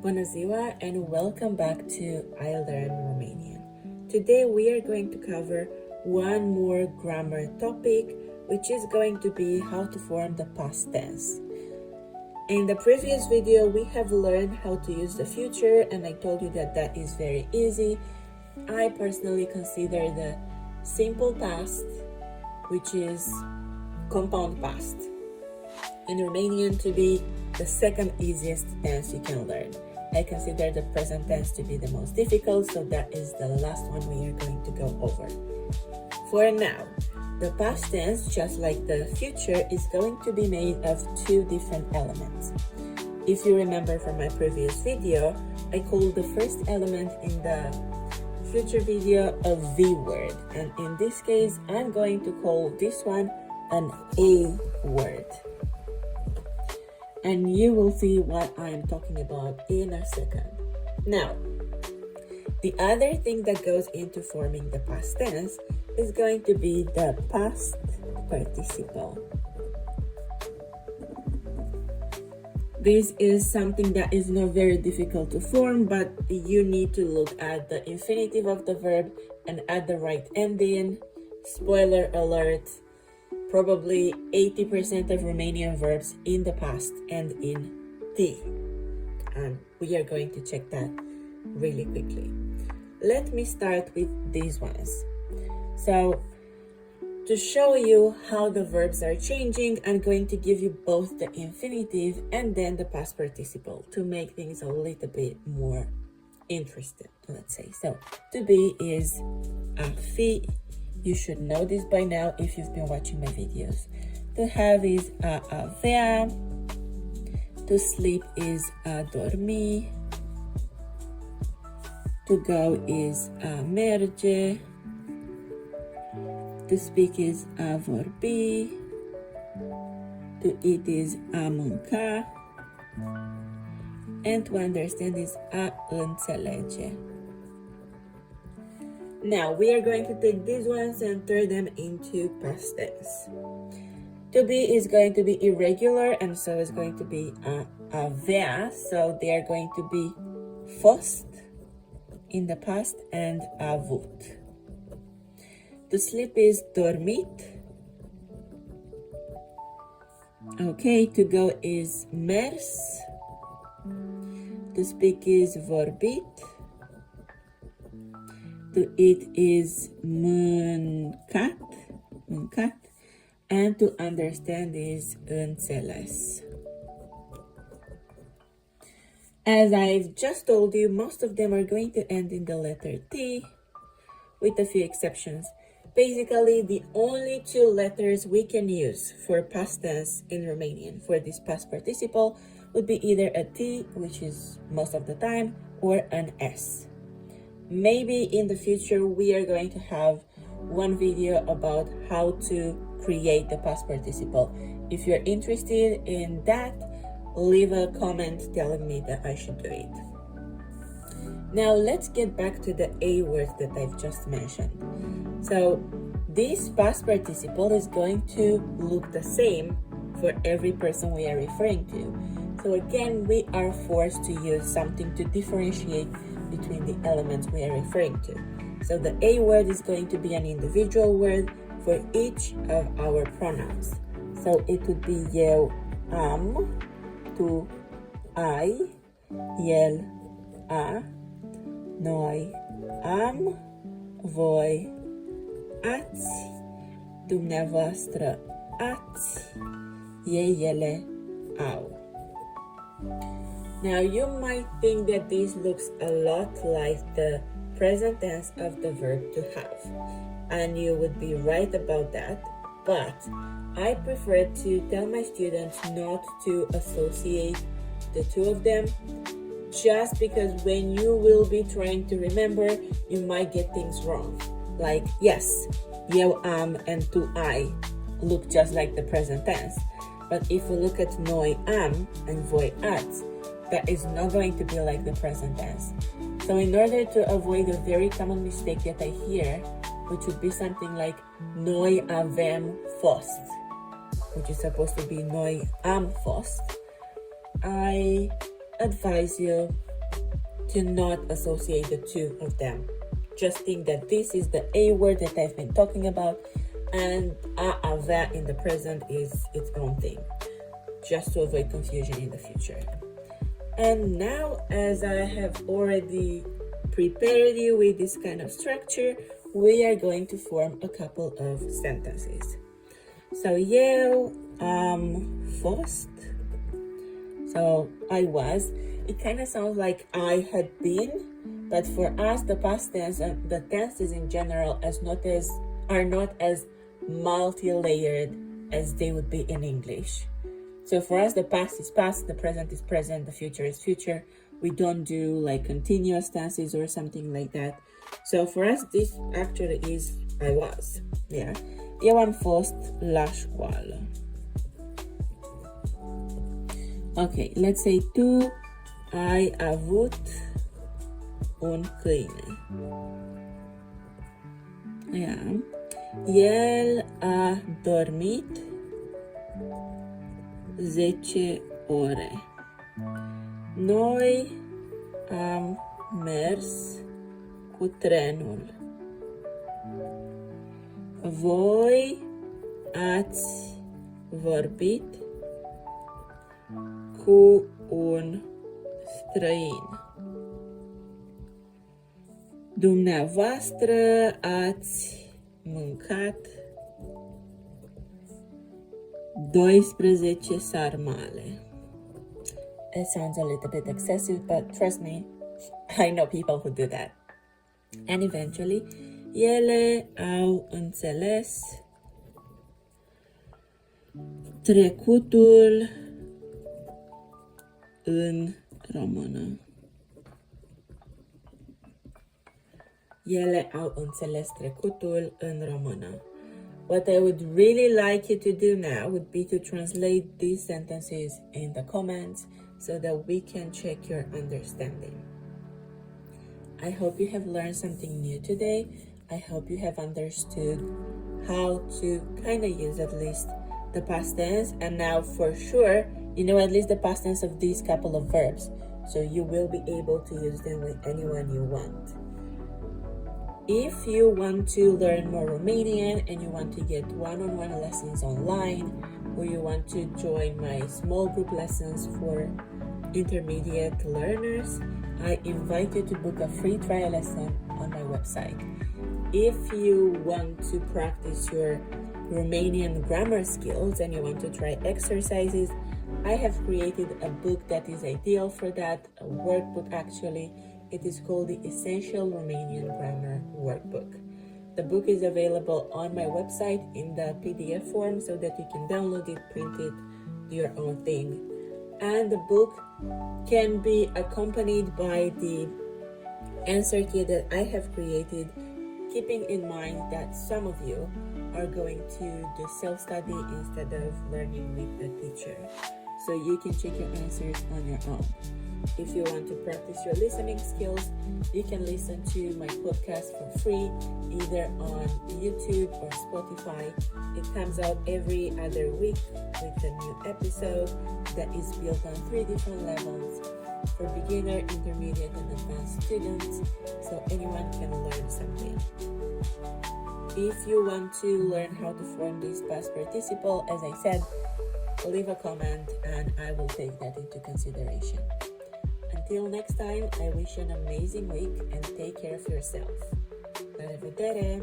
Bună ziua and welcome back to LEARN Romanian. Today we are going to cover one more grammar topic, which is going to be how to form the past tense. In the previous video, we have learned how to use the future, and I told you that that is very easy. I personally consider the simple past, which is compound past, in Romanian to be the second easiest tense you can learn. I consider the present tense to be the most difficult, so that is the last one we are going to go over. For now, the past tense, just like the future, is going to be made of two different elements. If you remember from my previous video, I called the first element in the future video a V word, and in this case, I'm going to call this one an A word. And you will see what I'm talking about in a second. Now, the other thing that goes into forming the past tense is going to be the past participle. This is something that is not very difficult to form, but you need to look at the infinitive of the verb and add the right ending. Spoiler alert, probably 80% of Romanian verbs in the past end in T. And we are going to check that really quickly. Let me start with these ones. So, to show you how the verbs are changing, I'm going to give you both the infinitive and then the past participle to make things a little bit more interesting, let's say. So, to be is a fi. You should know this by now if you've been watching my videos. To have is a avea. To sleep is a dormi. To go is a merge. To speak is a vorbi. To eat is a mânca. And to understand is a înțelege. Now, we are going to take these ones and turn them into past tense. To be is going to be irregular, and so is going to be avea. So they are going to be fost in the past and avut. To sleep is dormit. Okay, to go is mers. To speak is vorbit. To eat is mâncat, and to understand is înțeles. As I've just told you, most of them are going to end in the letter T, with a few exceptions. Basically, the only two letters we can use for past tense in Romanian for this past participle would be either a T, which is most of the time, or an S. Maybe in the future we are going to have one video about how to create the past participle. If you're interested in that, leave a comment telling me that I should do it. Now let's get back to the A word that I've just mentioned. So this past participle is going to look the same for every person we are referring to. So again, we are forced to use something to differentiate between the elements we are referring to. So the A word is going to be an individual word for each of our pronouns. So it would be eu am, tu ai, el a, noi am, voi ați, dumneavoastră ați, ei, ele au. Now, you might think that this looks a lot like the present tense of the verb to have, and you would be right about that, but I prefer to tell my students not to associate the two of them, just because when you will be trying to remember, you might get things wrong. Like, yes, eu am and tu ai look just like the present tense, but if we look at noi am and voi ați, that is not going to be like the present tense. So in order to avoid a very common mistake that I hear, which would be something like noi avem fost, which is supposed to be noi am fost, I advise you to not associate the two of them. Just think that this is the A word that I've been talking about, and that in the present is its own thing, just to avoid confusion in the future. And now, as I have already prepared you with this kind of structure, we are going to form a couple of sentences. So eu fost. So I was. It kind of sounds like I had been, but for us, the past tense and the tenses in general are not as multi-layered as they would be in English. So for us, the past is past, the present is present, the future is future. We don't do like continuous tenses or something like that. So for us, this actually is I was. Yeah. Eu am fost la școală. Okay, let's say tu ai avut un câine. Yeah. El a dormit 10 ore. Noi am mers cu trenul. Voi ați vorbit cu un străin. Dumneavoastră ați mâncat 12 sarmale. It sounds a little bit excessive, but trust me, I know people who do that. And eventually, ele au înțeles trecutul în română. Ele au înțeles trecutul în română. What I would really like you to do now would be to translate these sentences in the comments so that we can check your understanding. I hope you have learned something new today. I hope you have understood how to kind of use at least the past tense, and now for sure you know at least the past tense of these couple of verbs, so you will be able to use them with anyone you want. If you want to learn more Romanian and you want to get one-on-one lessons online, or you want to join my small group lessons for intermediate learners, I invite you to book a free trial lesson on my website. If you want to practice your Romanian grammar skills and you want to try exercises, I have created a book that is ideal for that, a workbook actually. It is called the Essential Romanian Grammar Workbook. The book is available on my website in the PDF form so that you can download it, print it, do your own thing. And the book can be accompanied by the answer key that I have created, keeping in mind that some of you are going to do self-study instead of learning with a teacher. So you can check your answers on your own. If you want to practice your listening skills, you can listen to my podcast for free, either on YouTube or Spotify. It comes out every other week with a new episode that is built on 3 different levels for beginner, intermediate, and advanced students, so anyone can learn something. If you want to learn how to form this past participle, as I said, leave a comment and I will take that into consideration. Until next time, I wish you an amazing week and take care of yourself. La revedere!